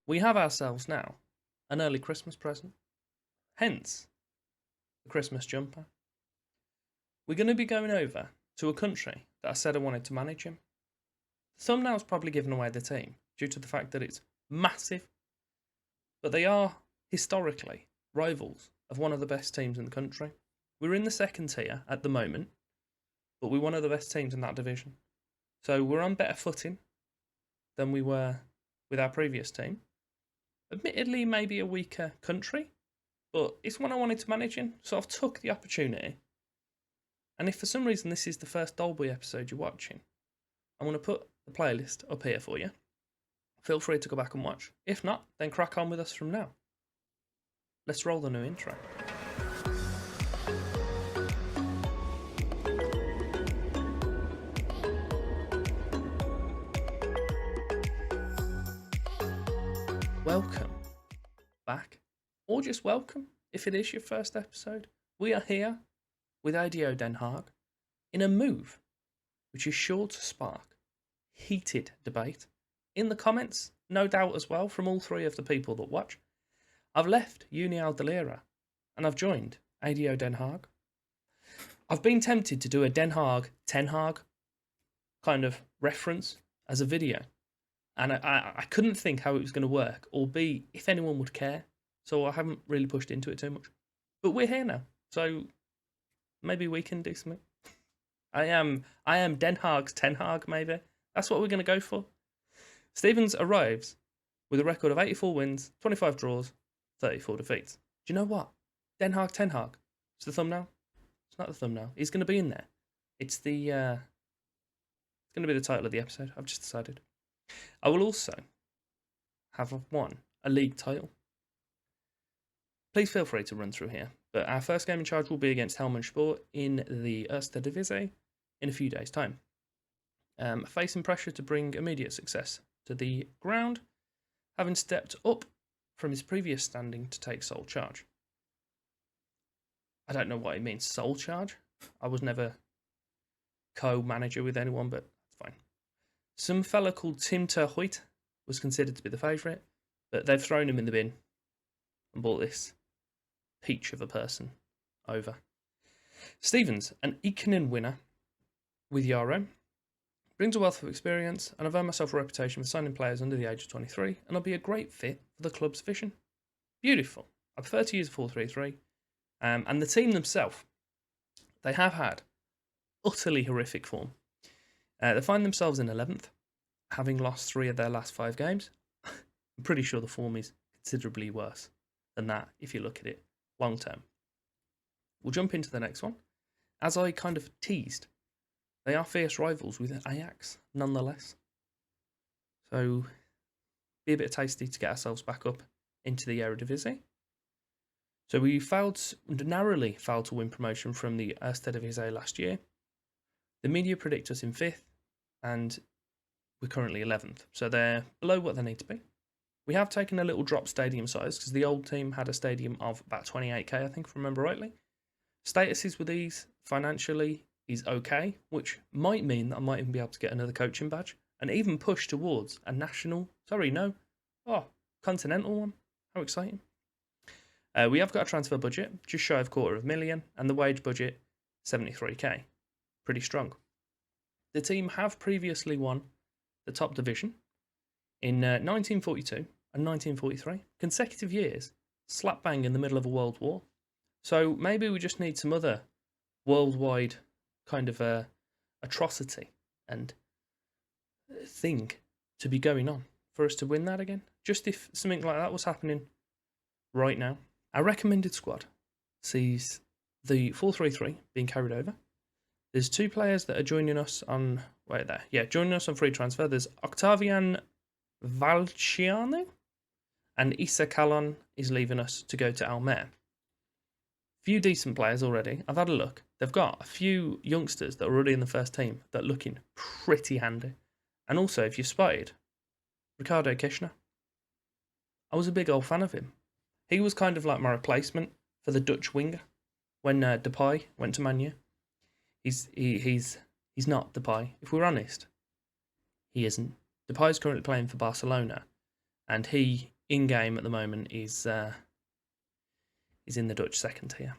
we have ourselves now an early Christmas present, hence the Christmas jumper. We're going to be going over to a country that I said I wanted to manage in. The thumbnail's probably given away the team due to the fact that it's massive, but they are historically rivals of one of the best teams in the country. We're in the second tier at the moment, but we're one of the best teams in that division. So we're on better footing than we were with our previous team. Admittedly, maybe a weaker country, but it's one I wanted to manage in, so I've took the opportunity. And if for some reason this is the first Doleboy episode you're watching, I'm going to put the playlist up here for you. Feel free to go back and watch. If not, then crack on with us from now. Let's roll the new intro. Welcome back, or just welcome if it is your first episode. We are here with Ado Den Haag in a move which is sure to spark heated debate in the comments, no doubt as well, from all three of the people that watch. I've left Uni Aldelera and I've joined Ado Den Haag. I've been tempted to do a Den Haag, Ten Haag kind of reference as a video. And I couldn't think how it was going to work, or be if anyone would care. So I haven't really pushed into it too much. But we're here now, so maybe we can do something. I am Den Haag's Ten Haag, maybe. That's what we're going to go for. Stevens arrives with a record of 84 wins, 25 draws, 34 defeats. Do you know what? Den Haag, Ten Haag. It's the thumbnail. It's not the thumbnail. He's going to be in there. It's the it's going to be the title of the episode. I've just decided. I will also have won a league title. Please feel free to run through here. But our first game in charge will be against Helmond Sport in the Eerste Divisie in a few days' time. Facing pressure to bring immediate success to the ground, having stepped up from his previous standing to take sole charge. I don't know what it means, sole charge. I was never co-manager with anyone, but that's fine. Some fella called Tim Terhoyt was considered to be the favourite, but they've thrown him in the bin and brought this peach of a person over. Stevens, an Ikenin winner with Yarrow, brings a wealth of experience, and I've earned myself a reputation for signing players under the age of 23, and I'll be a great fit for the club's vision. Beautiful. I prefer to use a 4-3-3, and the team themselves, they have had utterly horrific form. They find themselves in 11th, having lost 3 of their last 5 games. I'm pretty sure the form is considerably worse than that if you look at it long term. We'll jump into the next one. As I kind of teased, they are fierce rivals with Ajax, nonetheless. So, be a bit tasty to get ourselves back up into the Eredivisie. So we narrowly failed to win promotion from the Eerste Divisie last year. The media predict us in 5th, and we're currently 11th. So they're below what they need to be. We have taken a little drop stadium size, because the old team had a stadium of about 28k, I think, if I remember rightly. Statuses with these financially is okay, which might mean that I might even be able to get another coaching badge, and even push towards a continental one. How exciting. We have got a transfer budget, just shy of $250,000, and the wage budget, 73k. Pretty strong. The team have previously won the top division in 1942 and 1943, consecutive years, slap bang in the middle of a world war. So maybe we just need some other worldwide kind of atrocity and thing to be going on for us to win that again. Just if something like that was happening right now. Our recommended squad sees the 4-3-3 being carried over. There's 2 players that are joining us on joining us on free transfer. There's Octavian Valciano and Issa Calon is leaving us to go to Almere. Few decent players already. I've had a look. They've got a few youngsters that are already in the first team that are looking pretty handy. And also, if you've spotted, Ricardo Kishner. I was a big old fan of him. He was kind of like my replacement for the Dutch winger when Depay went to Man U. He's not Depay. If we're honest, he isn't. Depay's currently playing for Barcelona, and he in game at the moment is in the Dutch second tier.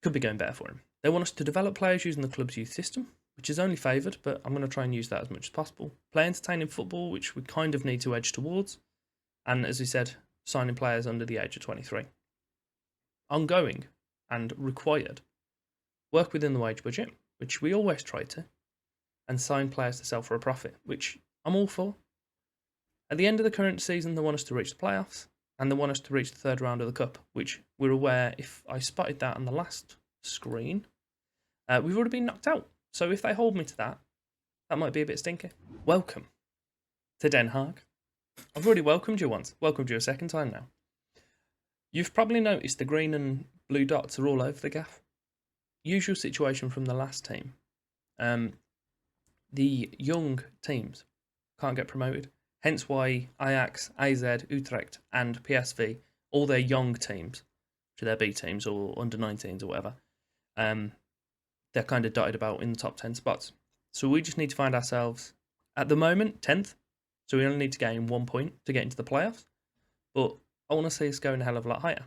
Could be going better for him. They want us to develop players using the club's youth system, which is only favoured, but I'm going to try and use that as much as possible. Play entertaining football, which we kind of need to edge towards. And as we said, signing players under the age of 23. Ongoing and required. Work within the wage budget, which we always try to. And sign players to sell for a profit, which I'm all for. At the end of the current season, they want us to reach the playoffs. And they want us to reach the third round of the Cup, which we're aware, if I spotted that on the last screen, we've already been knocked out. So if they hold me to that, that might be a bit stinky. Welcome to Den Haag. I've already welcomed you once. Welcomed you a second time now. You've probably noticed the green and blue dots are all over the gaff. Usual situation from the last team. The young teams can't get promoted. Hence why Ajax, AZ, Utrecht and PSV, all their young teams, which are their B teams or under 19s or whatever, they're kind of dotted about in the top 10 spots. So we just need to find ourselves, at the moment, 10th. So we only need to gain 1 point to get into the playoffs. But I want to see us going a hell of a lot higher.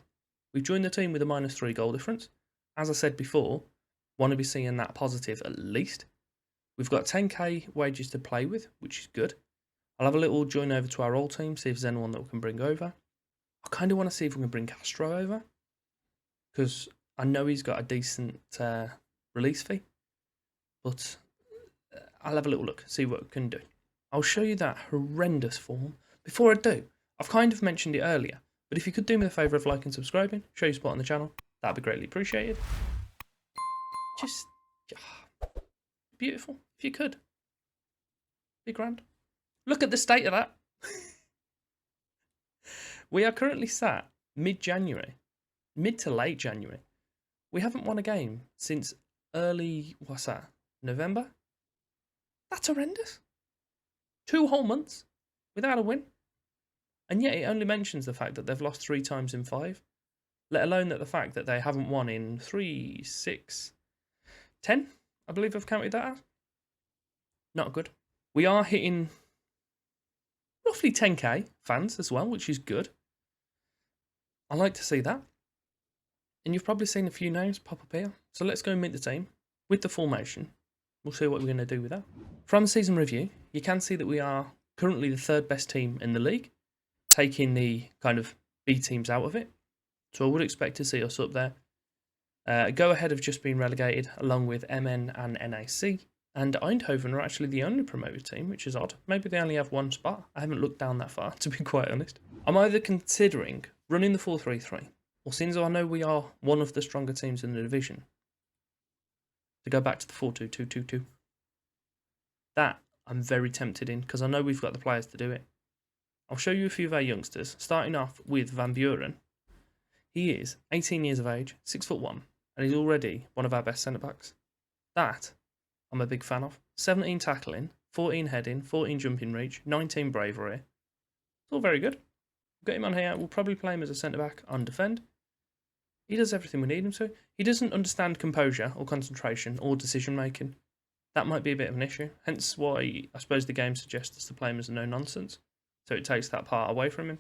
We've joined the team with a -3 goal difference. As I said before, want to be seeing that positive at least. We've got 10k wages to play with, which is good. I'll have a little join over to our old team, see if there's anyone that we can bring over. I kind of want to see if we can bring Castro over, because I know he's got a decent release fee, but I'll have a little look, see what we can do. I'll show you that horrendous form. Before I do, I've kind of mentioned it earlier, but if you could do me the favour of liking and subscribing, show your support on the channel, that'd be greatly appreciated. Just beautiful, if you could. Be grand. Look at the state of that. We are currently sat mid-January, mid to late January. We haven't won a game since early, what's that, November? That's horrendous. 2 whole months without a win. And yet it only mentions the fact that they've lost 3 times in 5, let alone that the fact that they haven't won in 3, 6, 10, I believe I've counted that as. Not good. We are hitting roughly 10k fans as well, which is good. I like to see that. And you've probably seen a few names pop up here. So let's go and meet the team with the formation. We'll see what we're going to do with that. From the season review, you can see that we are currently the 3rd best team in the league, taking the kind of B teams out of it. So I would expect to see us up there. Go Ahead have just been relegated along with MN and NAC. And Eindhoven are actually the only promoted team, which is odd. Maybe they only have 1 spot. I haven't looked down that far, to be quite honest. I'm either considering running the 4-3-3, or since I know we are one of the stronger teams in the division, to go back to the 4-2-2-2-2. That I'm very tempted in, because I know we've got the players to do it. I'll show you a few of our youngsters, starting off with Van Buren. He is 18 years of age, 6'1", and he's already one of our best centre-backs. That I'm a big fan of. 17 tackling, 14 heading, 14 jumping reach, 19 bravery. It's all very good. We'll get him on here. We'll probably play him as a centre-back on defend. He does everything we need him to. He doesn't understand composure or concentration or decision-making. That might be a bit of an issue. Hence why I suppose the game suggests us to play him as a no-nonsense. So it takes that part away from him.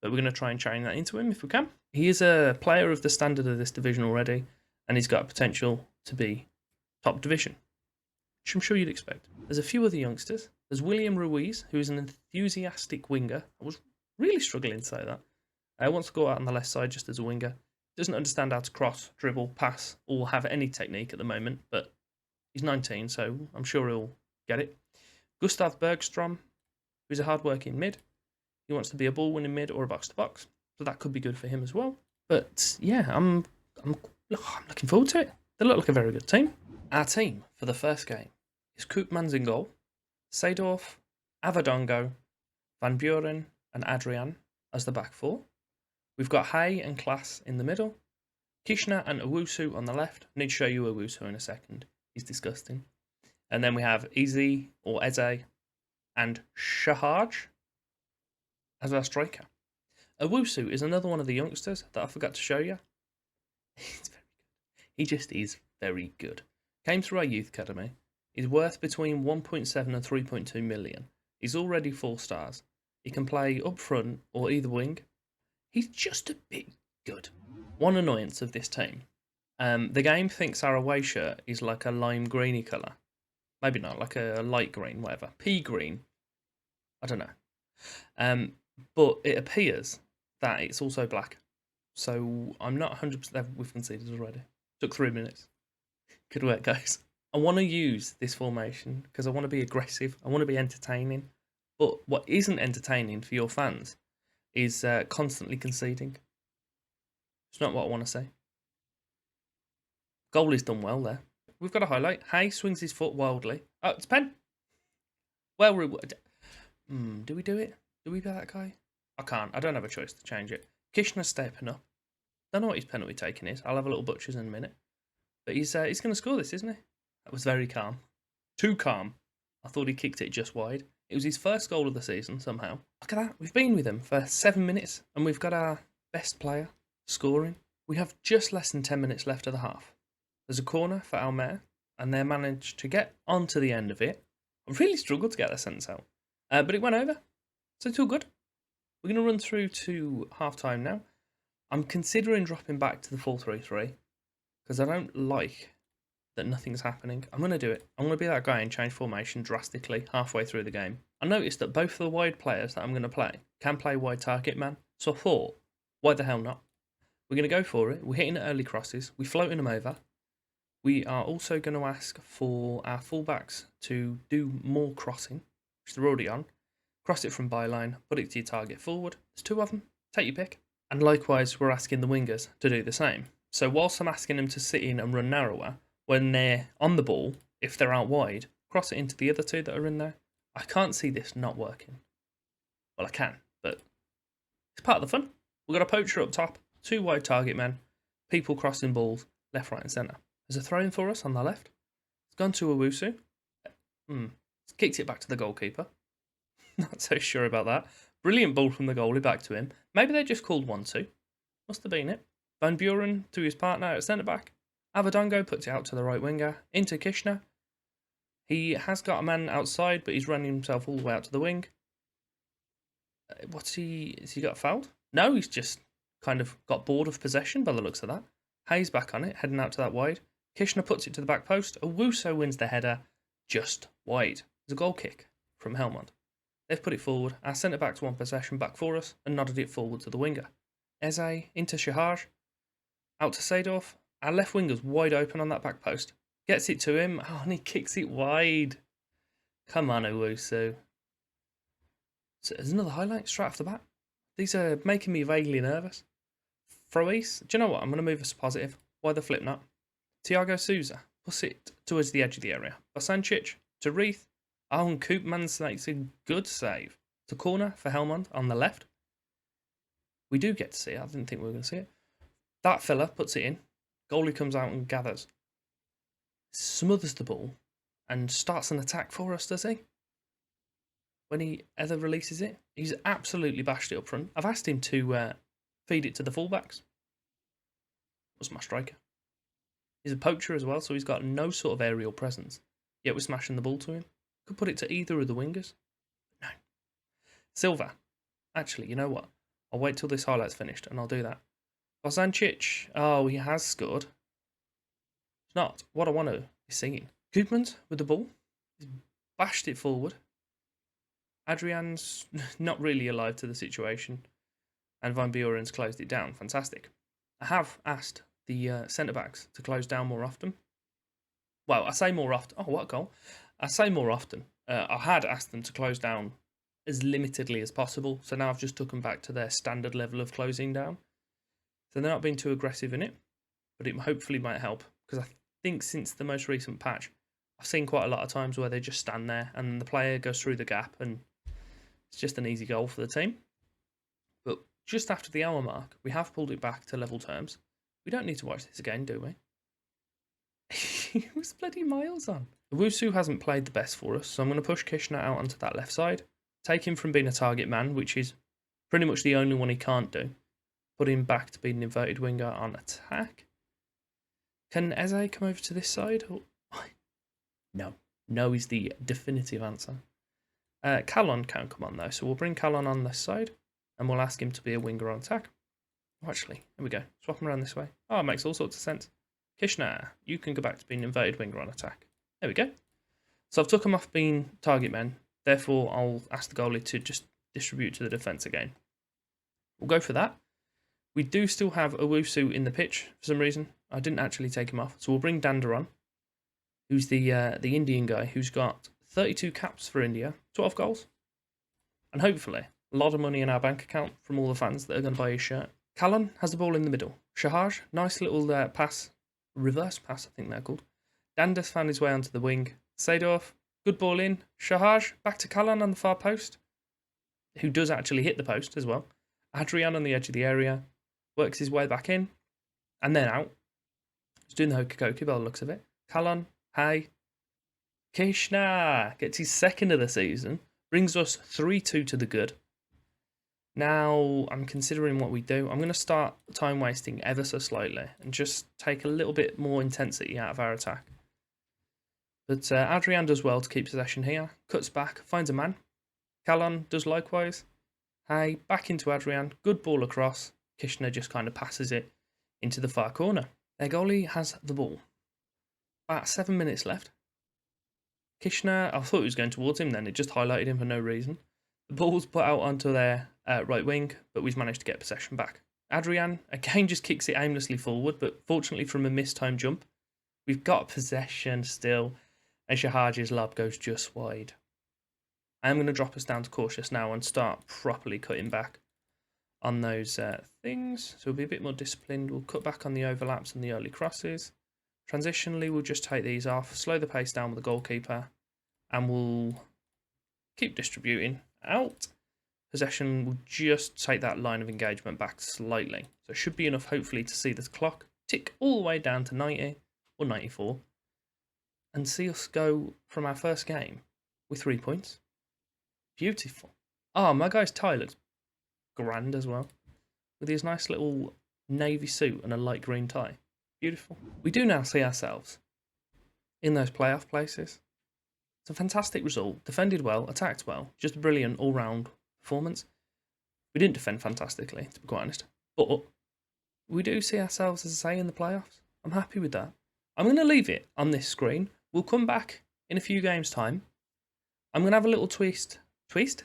But we're going to try and chain that into him if we can. He is a player of the standard of this division already, and he's got potential to be top division, which I'm sure you'd expect. There's a few other youngsters. There's William Ruiz, who is an enthusiastic winger. I was really struggling to say that. He wants to go out on the left side just as a winger. Doesn't understand how to cross, dribble, pass, or have any technique at the moment, but he's 19, so I'm sure he'll get it. Gustav Bergstrom, who's a hard-working mid. He wants to be a ball-winning mid or a box-to-box, so that could be good for him as well. But yeah, I'm looking forward to it. They look like a very good team. Our team for the first game is Koopmans in goal, Seedorf, Avadongo, Van Buren and Adrian as the back 4. We've got Hay and Klaas in the middle, Kishna and Owusu on the left. I need to show you Owusu in a second. He's disgusting. And then we have Eze or Eze and Shahaj as our striker. Owusu is another one of the youngsters that I forgot to show you. He's very good. He just is very good. Came through our youth academy. He's worth between 1.7 and 3.2 million. He's already 4 stars. He can play up front or either wing. He's just a bit good. One annoyance of this team. The game thinks our away shirt is like a lime greeny colour. Maybe not, like a light green, whatever. Pea green. I don't know. But it appears that it's also black. So I'm not 100%. We've conceded already. Took 3 minutes. Good work, guys. I want to use this formation because I want to be aggressive. I want to be entertaining. But what isn't entertaining for your fans is constantly conceding. It's not what I want to see. Goalie's done well there. We've got a highlight. Hay swings his foot wildly. Oh, it's pen. Well rewarded. Do we do it? Do we be that guy? I can't. I don't have a choice to change it. Kishner's stepping up. Don't know what his penalty taking is. I'll have a little butchers in a minute. But he's going to score this, isn't he? That was very calm. Too calm. I thought he kicked it just wide. It was his first goal of the season somehow. Look at that. We've been with him for 7 minutes and we've got our best player scoring. We have just less than 10 minutes left of the half. There's a corner for Almer and they managed to get onto the end of it. I really struggled to get that sentence out. But it went over. So it's all good. We're going to run through to half-time now. I'm considering dropping back to the 4-3-3 because I don't like that nothing's happening. I'm going to do it. I'm going to be that guy and change formation drastically halfway through the game. I noticed that both of the wide players that I'm going to play can play wide target man. So I thought, why the hell not? We're going to go for it. We're hitting early crosses. We're floating them over. We are also going to ask for our fullbacks to do more crossing, which they're already on. Cross it from byline, put it to your target forward. There's 2 of them. Take your pick. And likewise, we're asking the wingers to do the same. So whilst I'm asking them to sit in and run narrower, when they're on the ball, if they're out wide, cross it into the other 2 that are in there. I can't see this not working. Well, I can, but it's part of the fun. We've got a poacher up top, 2 wide target men, people crossing balls, left, right and centre. There's a throw in for us on the left. It's gone to Owusu. It's kicked it back to the goalkeeper. Not so sure about that. Brilliant ball from the goalie back to him. Maybe they just called 1-2. Must have been it. Van Buren to his partner at centre back. Avadongo puts it out to the right winger. Into Kishner. He has got a man outside, but he's running himself all the way out to the wing. Has he got fouled? No, he's just kind of got bored of possession by the looks of that. Hayes back on it, heading out to that wide. Kishner puts it to the back post. Owusu wins the header just wide. There's a goal kick from Helmond. They've put it forward. Our centre-back's won possession back for us and nodded it forward to the winger. Eze into Shahaj. Out to Seedorf. Our left winger's wide open on that back post. Gets it to him. Oh, and he kicks it wide. Come on, Owusu. So there's another highlight straight off the bat. These are making me vaguely nervous. Froese. Do you know what? I'm going to move us positive. Why the flip not? Thiago Souza. Puts it towards the edge of the area. Bosancic to Reith. Oh, and Koopmans makes a good save. To corner for Helmond on the left. We do get to see it. I didn't think we were going to see it. That fella puts it in. Goalie comes out and gathers. Smothers the ball and starts an attack for us, does he? When he ever releases it, he's absolutely bashed it up front. I've asked him to feed it to the fullbacks. Was my striker. He's a poacher as well, so he's got no sort of aerial presence. Yet we're smashing the ball to him. Could put it to either of the wingers. No. Silva. Actually, you know what? I'll wait till this highlight's finished and I'll do that. Bosancic. Oh, he has scored. It's not what I want to be seeing. Koopmans with the ball. He's bashed it forward. Adrian's not really alive to the situation. And Van Buren's closed it down. Fantastic. I have asked the centre-backs to close down more often. Well, I say more often. Oh, what a goal. I say more often. I had asked them to close down as limitedly as possible. So now I've just took them back to their standard level of closing down. So they're not being too aggressive in it. But it hopefully might help. Because I think since the most recent patch, I've seen quite a lot of times where they just stand there and the player goes through the gap and it's just an easy goal for the team. But just after the hour mark, we have pulled it back to level terms. We don't need to watch this again, do we? He was bloody miles on. Owusu hasn't played the best for us, so I'm going to push Kishner out onto that left side. Take him from being a target man, which is pretty much the only one he can't do. Put him back to being an inverted winger on attack. Can Eze come over to this side? No. No is the definitive answer. Callon can't come on though, so we'll bring Callon on this side, and we'll ask him to be a winger on attack. Oh, actually, here we go. Swap him around this way. Oh, it makes all sorts of sense. Kishna, you can go back to being inverted winger on attack. There we go. So I've took him off being target men. Therefore, I'll ask the goalie to just distribute to the defence again. We'll go for that. We do still have Owusu in the pitch for some reason. I didn't actually take him off. So we'll bring Dander on, who's the Indian guy who's got 32 caps for India, 12 goals. And hopefully, a lot of money in our bank account from all the fans that are going to buy his shirt. Callon has the ball in the middle. Shahaj, nice little pass, reverse pass, I think they're called. Dander's found his way onto the wing. Seydorf, good ball in. Shahaj, back to Callon on the far post, who does actually hit the post as well. Adrian on the edge of the area, works his way back in, and then out. He's doing the hokey cokey by the looks of it. Callon, hey. Kishna gets his second of the season, brings us 3-2 to the good. Now, I'm considering what we do. I'm going to start time wasting ever so slightly and just take a little bit more intensity out of our attack. But Adrian does well to keep possession here. Cuts back, finds a man. Callon does likewise. Hey, back into Adrian. Good ball across. Kishna just kind of passes it into the far corner. Their goalie has the ball. About 7 minutes left. Kishna, I thought it was going towards him then. It just highlighted him for no reason. The ball's put out onto their right wing, but we've managed to get possession back. Adrian, again, just kicks it aimlessly forward, but fortunately from a mistimed jump, we've got possession still, and Shahaj's lob goes just wide. I am going to drop us down to cautious now and start properly cutting back on those things. So we'll be a bit more disciplined. We'll cut back on the overlaps and the early crosses. Transitionally, we'll just take these off, slow the pace down with the goalkeeper, and we'll keep distributing out. Possession will just take that line of engagement back slightly. So it should be enough, hopefully, to see this clock tick all the way down to 90 or 94 and see us go from our first game with 3 points. Beautiful. Oh, my guy's tie looks grand as well, with his nice little navy suit and a light green tie. Beautiful. We do now see ourselves in those playoff places. It's a fantastic result. Defended well, attacked well. Just a brilliant all-round performance. We didn't defend fantastically, to be quite honest. But we do see ourselves, as I say, in the playoffs. I'm happy with that. I'm going to leave it on this screen. We'll come back in a few games' time. I'm going to have a little twist with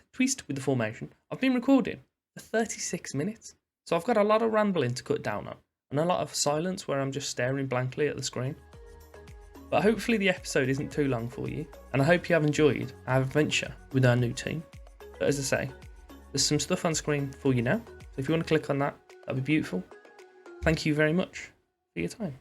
the formation. I've been recording for 36 minutes. So I've got a lot of rambling to cut down on. And a lot of silence where I'm just staring blankly at the screen. But hopefully the episode isn't too long for you, and I hope you have enjoyed our adventure with our new team. But as I say, there's some stuff on screen for you now, so if you want to click on that, that'd be beautiful. Thank you very much for your time.